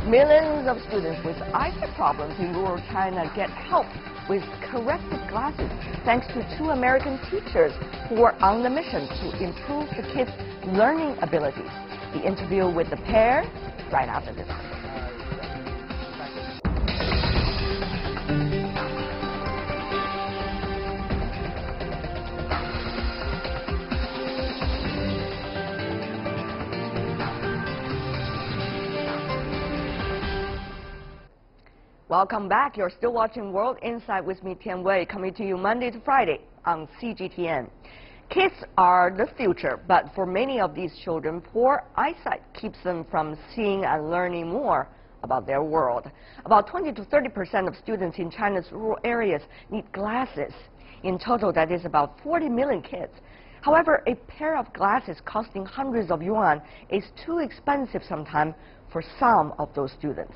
Millions of students with eyesight problems in rural China get help with corrective glasses thanks to two American teachers who are on the mission to improve the kids' learning abilities. The interview with the pair right after this. Welcome back. You're still watching World Insight with me, Tian Wei, coming to you Monday to Friday on CGTN. Kids are the future, but for many of these children, poor eyesight keeps them from seeing and learning more about their world. About 20 to 30% of students in China's rural areas need glasses. In total, that is about 40 million kids. However, a pair of glasses costing hundreds of yuan is too expensive sometimes for some of those students.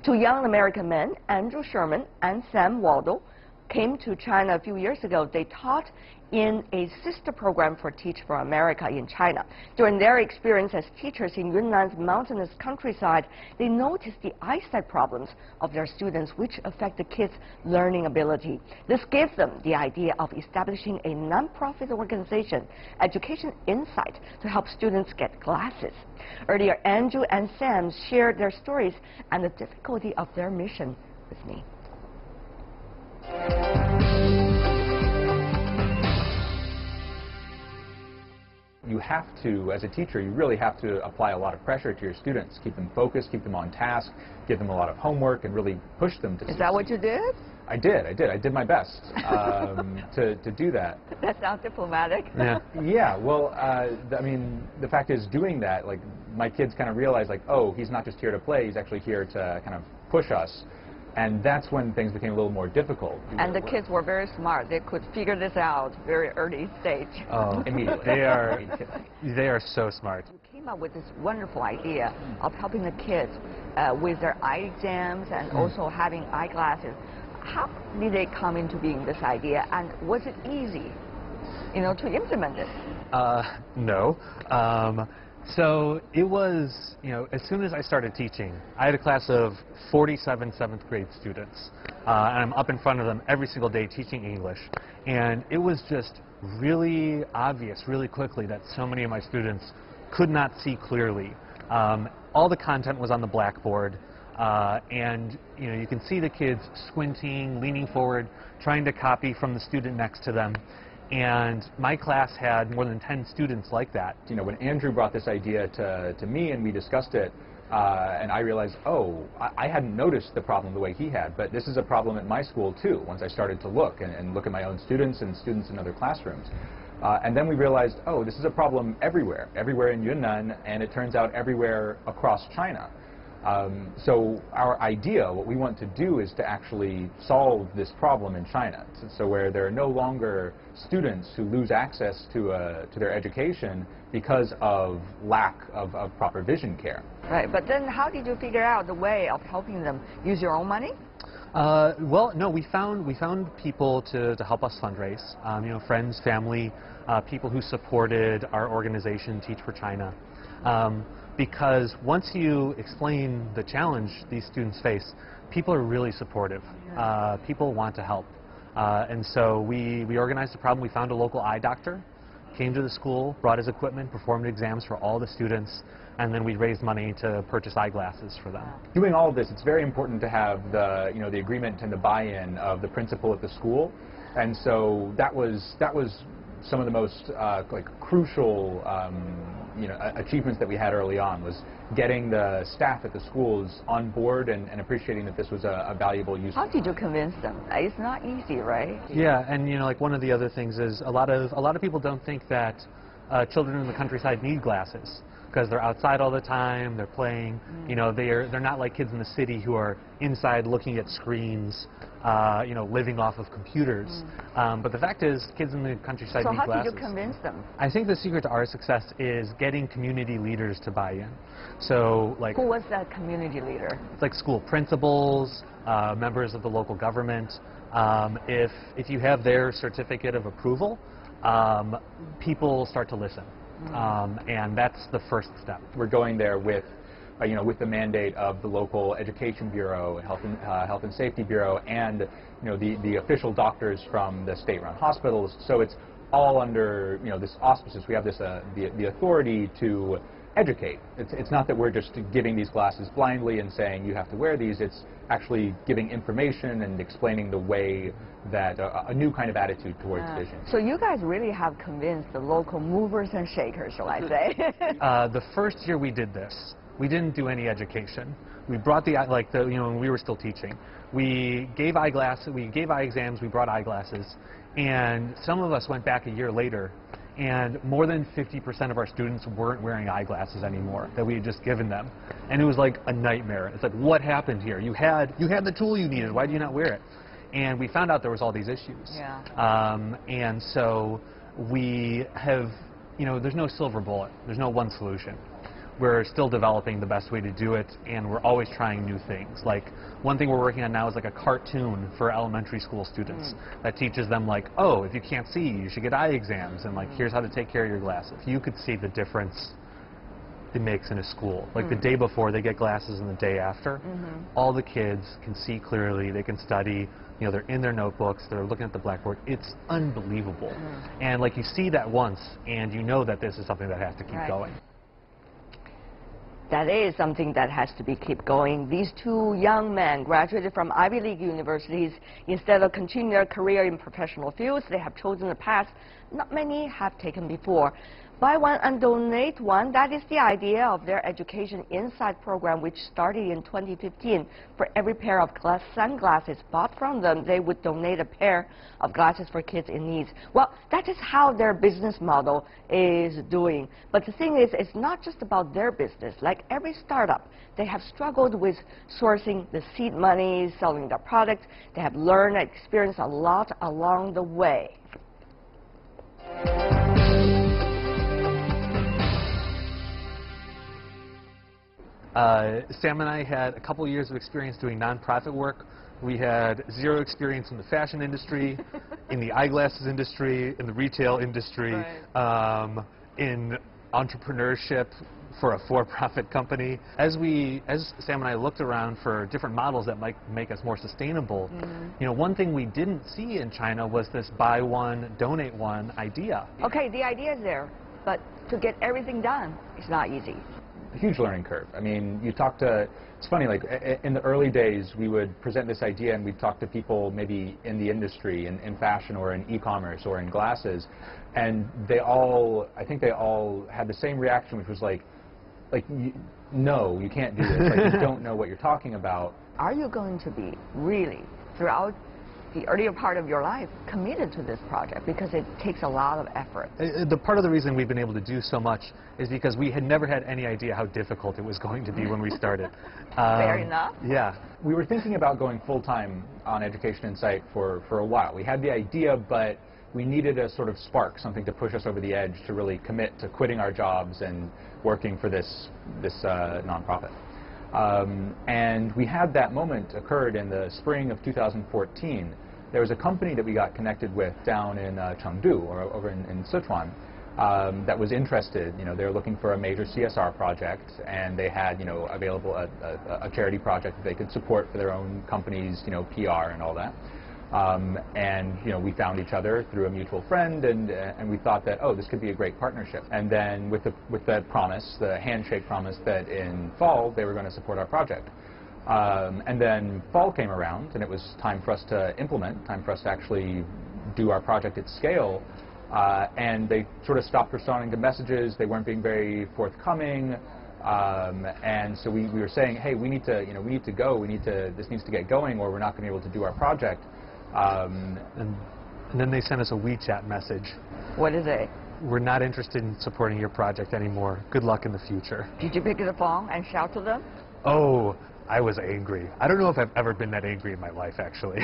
Two young American men, Andrew Shirman and Sam Waldo, came to China a few years ago. They taught in a sister program for Teach for America in China. During their experience as teachers in Yunnan's mountainous countryside, they noticed the eyesight problems of their students, which affect the kids' learning ability. This gave them the idea of establishing a non-profit organization, Education Eyesight, to help students get glasses. Earlier, Andrew and Sam shared their stories and the difficulty of their mission with me. You have to, as a teacher, you really have to apply a lot of pressure to your students, keep them focused, keep them on task, give them a lot of homework, and really push them to succeed. Is that what you did? I did my best to do that. That sounds diplomatic. Yeah. Yeah, well, I mean, the fact is, doing that, like, my kids kind of realized, like, oh, he's not just here to play, he's actually here to kind of push us. And that's when things became a little more difficult. And the kids were very smart. They could figure this out very early stage. Oh, immediately. They are so smart. You came up with this wonderful idea of helping the kids with their eye exams and also having eyeglasses. How did they come into being, this idea, and was it easy, to implement it? No. So it was, as soon as I started teaching, I had a class of 47 7th grade students, and I'm up in front of them every single day teaching English. And it was just really obvious, really quickly, that so many of my students could not see clearly. All the content was on the blackboard, and you can see the kids squinting, leaning forward, trying to copy from the student next to them. And my class had more than 10 students like that. When Andrew brought this idea to me and we discussed it, and I realized, oh, I hadn't noticed the problem the way he had, but this is a problem at my school too, once I started to look and look at my own students and students in other classrooms. And then we realized, oh, this is a problem everywhere in Yunnan, and it turns out everywhere across China. So our idea, what we want to do, is to actually solve this problem in China. So where there are no longer students who lose access to their education because of lack of proper vision care. Right, but then how did you figure out the way of helping them? Use your own money? Well, no, we found people to help us fundraise. Friends, family, people who supported our organization, Teach for China. Because once you explain the challenge these students face, people are really supportive. People want to help. And so we organized the problem. We found a local eye doctor, came to the school, brought his equipment, performed exams for all the students, and then we raised money to purchase eyeglasses for them. Doing all of this, it's very important to have the agreement and the buy-in of the principal at the school. And so that was some of the most crucial achievements that we had early on, was getting the staff at the schools on board and appreciating that this was a valuable use. How did you convince them? It's not easy, right? Yeah, and one of the other things is a lot of people don't think that children in the countryside need glasses, because they're outside all the time, they're playing. They're not like kids in the city who are inside looking at screens, living off of computers. But the fact is, kids in the countryside need glasses. So how did you convince them? I think the secret to our success is getting community leaders to buy in. So, like, who was that community leader? It's like school principals, members of the local government. If you have their certificate of approval, people start to listen. And that's the first step. We're going there with with the mandate of the local education bureau, health and safety bureau, and the official doctors from the state-run hospitals. So it's all under this auspices. We have this the authority to educate. It's not that we're just giving these glasses blindly and saying you have to wear these. It's actually giving information and explaining the way that a new kind of attitude towards vision. So you guys really have convinced the local movers and shakers, shall I say? The first year we did this, we didn't do any education. We brought when we were still teaching, we gave eye exams, we brought eyeglasses, and some of us went back a year later, and more than 50% of our students weren't wearing eyeglasses anymore that we had just given them, and it was like a nightmare. It's like, what happened here? You had the tool you needed. Why do you not wear it? And we found out there was all these issues. Yeah. And so we have, there's no silver bullet. There's no one solution. We're still developing the best way to do it, and we're always trying new things. Like, one thing we're working on now is like a cartoon for elementary school students that teaches them, like, oh, if you can't see, you should get eye exams, and like, here's how to take care of your glasses. If you could see the difference it makes in a school. Like the day before, they get glasses, and the day after, all the kids can see clearly, they can study, they're in their notebooks, they're looking at the blackboard. It's unbelievable. And like, you see that once, and you know that this is something that has to keep going. That is something that has to be keep going. These two young men graduated from Ivy League universities. Instead of continuing their career in professional fields, they have chosen a path not many have taken before. Buy one and donate one. That is the idea of their Education Insight program, which started in 2015. For every pair of sunglasses bought from them, they would donate a pair of glasses for kids in need. Well, that is how their business model is doing. But the thing is, it's not just about their business. Like every startup, they have struggled with sourcing the seed money, selling their products. They have learned and experienced a lot along the way. Sam and I had a couple years of experience doing nonprofit work. We had zero experience in the fashion industry, in the eyeglasses industry, in the retail industry, in entrepreneurship for a for-profit company. As Sam and I looked around for different models that might make us more sustainable, one thing we didn't see in China was this buy one, donate one idea. Okay, the idea is there, but to get everything done, it's not easy. Huge learning curve. I mean, it's funny, like in the early days, we would present this idea and we'd talk to people maybe in the industry, in fashion or in e-commerce or in glasses, and I think they all had the same reaction, which was like, no, you can't do this. Like, you don't know what you're talking about. Are you going to be really, throughout the earlier part of your life, committed to this project? Because it takes a lot of effort. The part of the reason we've been able to do so much is because we had never had any idea how difficult it was going to be when we started. Fair enough. Yeah. We were thinking about going full-time on Education Insight for a while. We had the idea, but we needed a sort of spark, something to push us over the edge to really commit to quitting our jobs and working for this nonprofit. And we had that moment occurred in the spring of 2014. There was a company that we got connected with down in Chengdu, or over in Sichuan, that was interested. They were looking for a major CSR project, and they had, available a charity project that they could support for their own company's, PR and all that. And we found each other through a mutual friend, and we thought that, oh, this could be a great partnership. And then with the promise, the handshake promise, that in fall they were going to support our project. And then fall came around, and it was time for us to implement, time for us to actually do our project at scale. And they sort of stopped responding to messages. They weren't being very forthcoming. And so we were saying, hey, we need to go. This needs to get going, or we're not going to be able to do our project. And then they sent us a WeChat message. What is it? We're not interested in supporting your project anymore. Good luck in the future. Did you pick the phone and shout to them? Oh, I was angry. I don't know if I've ever been that angry in my life, actually.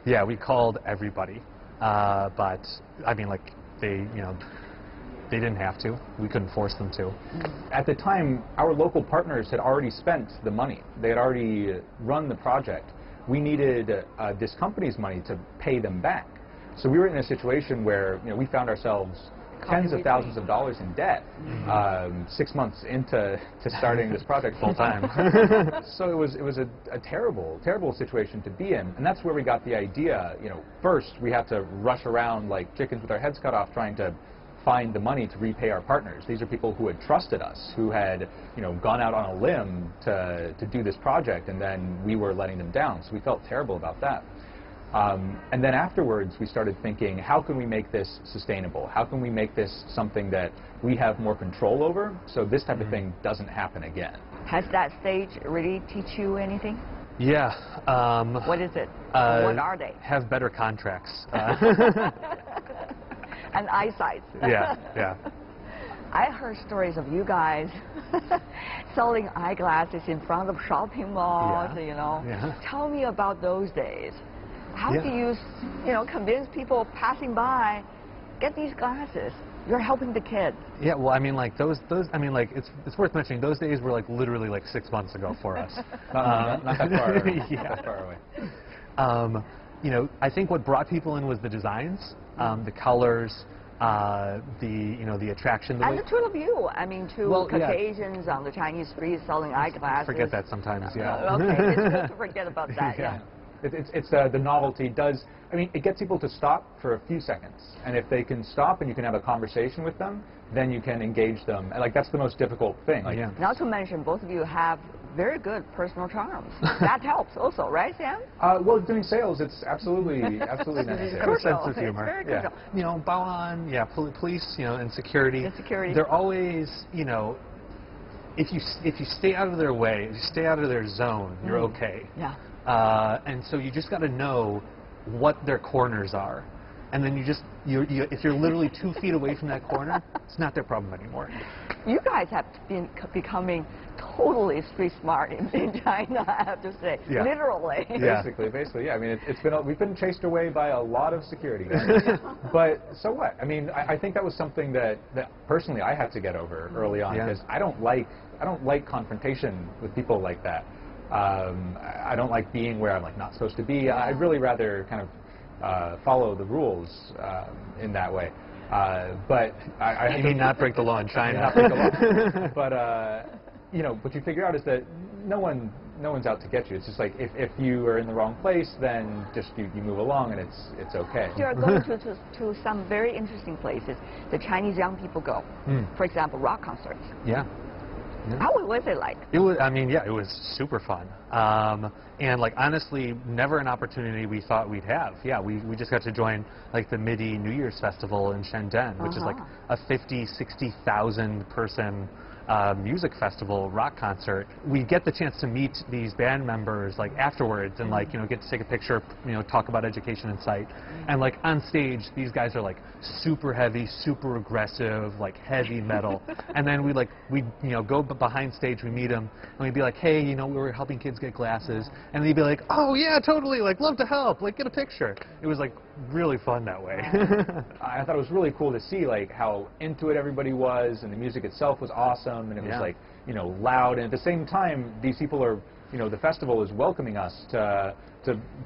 Yeah, we called everybody. But, I mean, like, they didn't have to. We couldn't force them to. At the time, our local partners had already spent the money. They had already run the project. We needed this company's money to pay them back. So we were in a situation where we found ourselves tens of thousands of dollars in debt 6 months into starting this project full time. So it was a terrible situation to be in, and that's where we got the idea. You know, first we had to rush around like chickens with our heads cut off trying to find the money to repay our partners. These are people who had trusted us, who had, you know, gone out on a limb to do this project, and then we were letting them down. So we felt terrible about that. And then afterwards, we started thinking, how can we make this sustainable? How can we make this something that we have more control over, so this type of thing doesn't happen again? Has that stage really teach you anything? Yeah. What is it? What are they? Have better contracts. And eyesight. Yeah. I heard stories of you guys selling eyeglasses in front of shopping malls, you know. Yeah. Tell me about those days. How do you know, convince people passing by, get these glasses? You're helping the kids. Yeah, well, I mean, like those. I mean, like it's worth mentioning. Those days were like literally like 6 months ago for us. Not that far. Yeah. Not that far away. You know, I think what brought people in was the designs, the colors, the attraction. And the two of you. I mean, two Caucasians on the Chinese streets selling eyeglasses. Forget that sometimes. Yeah. Okay, it's good to forget about that. Yeah. It's the novelty does. I mean, it gets people to stop for a few seconds, and if they can stop and you can have a conversation with them, then you can engage them. And like that's the most difficult thing. Like, Not to mention, both of you have very good personal charms. That helps also, right, Sam? Well, doing sales, it's absolutely necessary. Have a sense of humor. It's very crucial. You know, Baoan, police, you know, and security. The security. They're always, you know, if you stay out of their way, if you stay out of their zone, you're okay. Yeah. And so you just got to know what their corners are. And then if you're literally 2 feet away from that corner, it's not their problem anymore. You guys have been becoming totally street smart in China, I have to say. Yeah. Literally. Yeah. Basically, yeah. I mean, we've been chased away by a lot of security guys. But so what? I mean, I think that was something that personally I had to get over early on, because I don't like confrontation with people like that. I don't like being where I'm like not supposed to be. I'd really rather kind of follow the rules in that way. But I mean not break the law in China. Not break the law. But you know, what you figure out is that no one's out to get you. It's just like if you are in the wrong place, then just you move along and it's okay. You are going to some very interesting places the Chinese young people go. For example, rock concerts. Yeah. How was it like? It was. I mean, it was super fun. And like honestly, never an opportunity we thought we'd have. Yeah, we just got to join like the MIDI New Year's Festival in Shenzhen, which is like a 50,000-60,000 person music festival rock concert. We get the chance to meet these band members like afterwards and like, you know, get to take a picture, you know, talk about education and sight. And like on stage, these guys are like super heavy, super aggressive, like heavy metal. And then we you know, go behind stage, we meet them, and we'd be like, hey, you know, we were helping kids get glasses. And they'd be like, oh yeah, totally, like love to help, like get a picture. It was like really fun that way. I thought it was really cool to see like how into it everybody was, and the music itself was awesome, and it was like, you know, loud, and at the same time these people are, you know, the festival is welcoming us to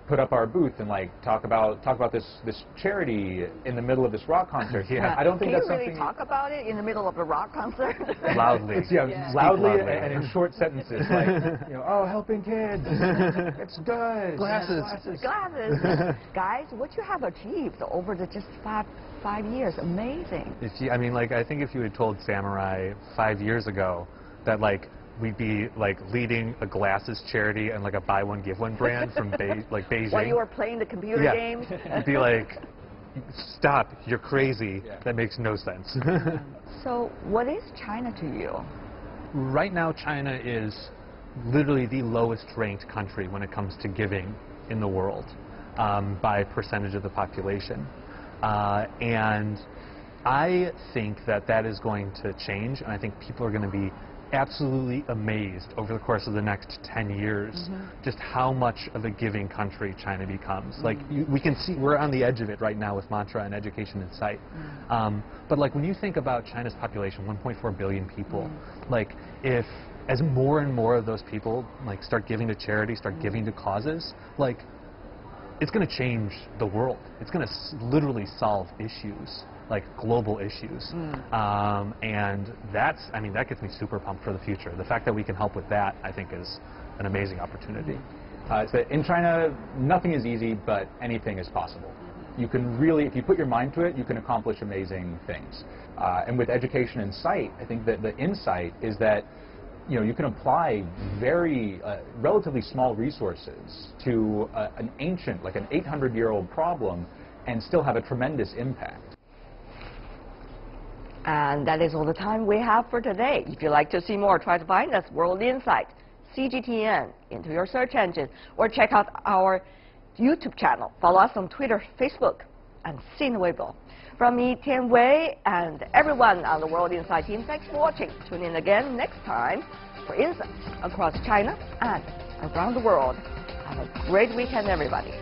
put up our booth and like talk about this charity in the middle of this rock concert. I don't think that's something. Can you really talk about it in the middle of a rock concert? Loudly. Loudly and in short sentences, like, you know, oh, helping kids, it's good. Glasses. Guys, what you have achieved over the just five years, amazing. I mean, like, I think if you had told Samurai 5 years ago that like we'd be like leading a glasses charity and like a buy one give one brand from Beijing. While you were playing the computer games? You'd be like, stop, you're crazy. That makes no sense. So what is China to you? Right now, China is literally the lowest ranked country when it comes to giving in the world by percentage of the population. And I think that is going to change, and I think people are going to be absolutely amazed over the course of the next 10 years just how much of a giving country China becomes. Like, we can see we're on the edge of it right now with mantra and education and sight. But like when you think about China's population, 1.4 billion people, like as more and more of those people like start giving to charity, start giving to causes, like it's going to change the world. It's going to literally solve issues. like global issues. And that's, I mean, that gets me super pumped for the future. The fact that we can help with that, I think, is an amazing opportunity. So in China, nothing is easy, but anything is possible. You can really, if you put your mind to it, you can accomplish amazing things. And with education and sight, I think that the insight is that you can apply very relatively small resources to an ancient, like an 800-year-old problem, and still have a tremendous impact. And that is all the time we have for today. If you'd like to see more, try to find us, World Insight, CGTN, into your search engine, or check out our YouTube channel. Follow us on Twitter, Facebook, and Sina Weibo. From me, Tian Wei, and everyone on the World Insight team, thanks for watching. Tune in again next time for insights across China and around the world. Have a great weekend, everybody.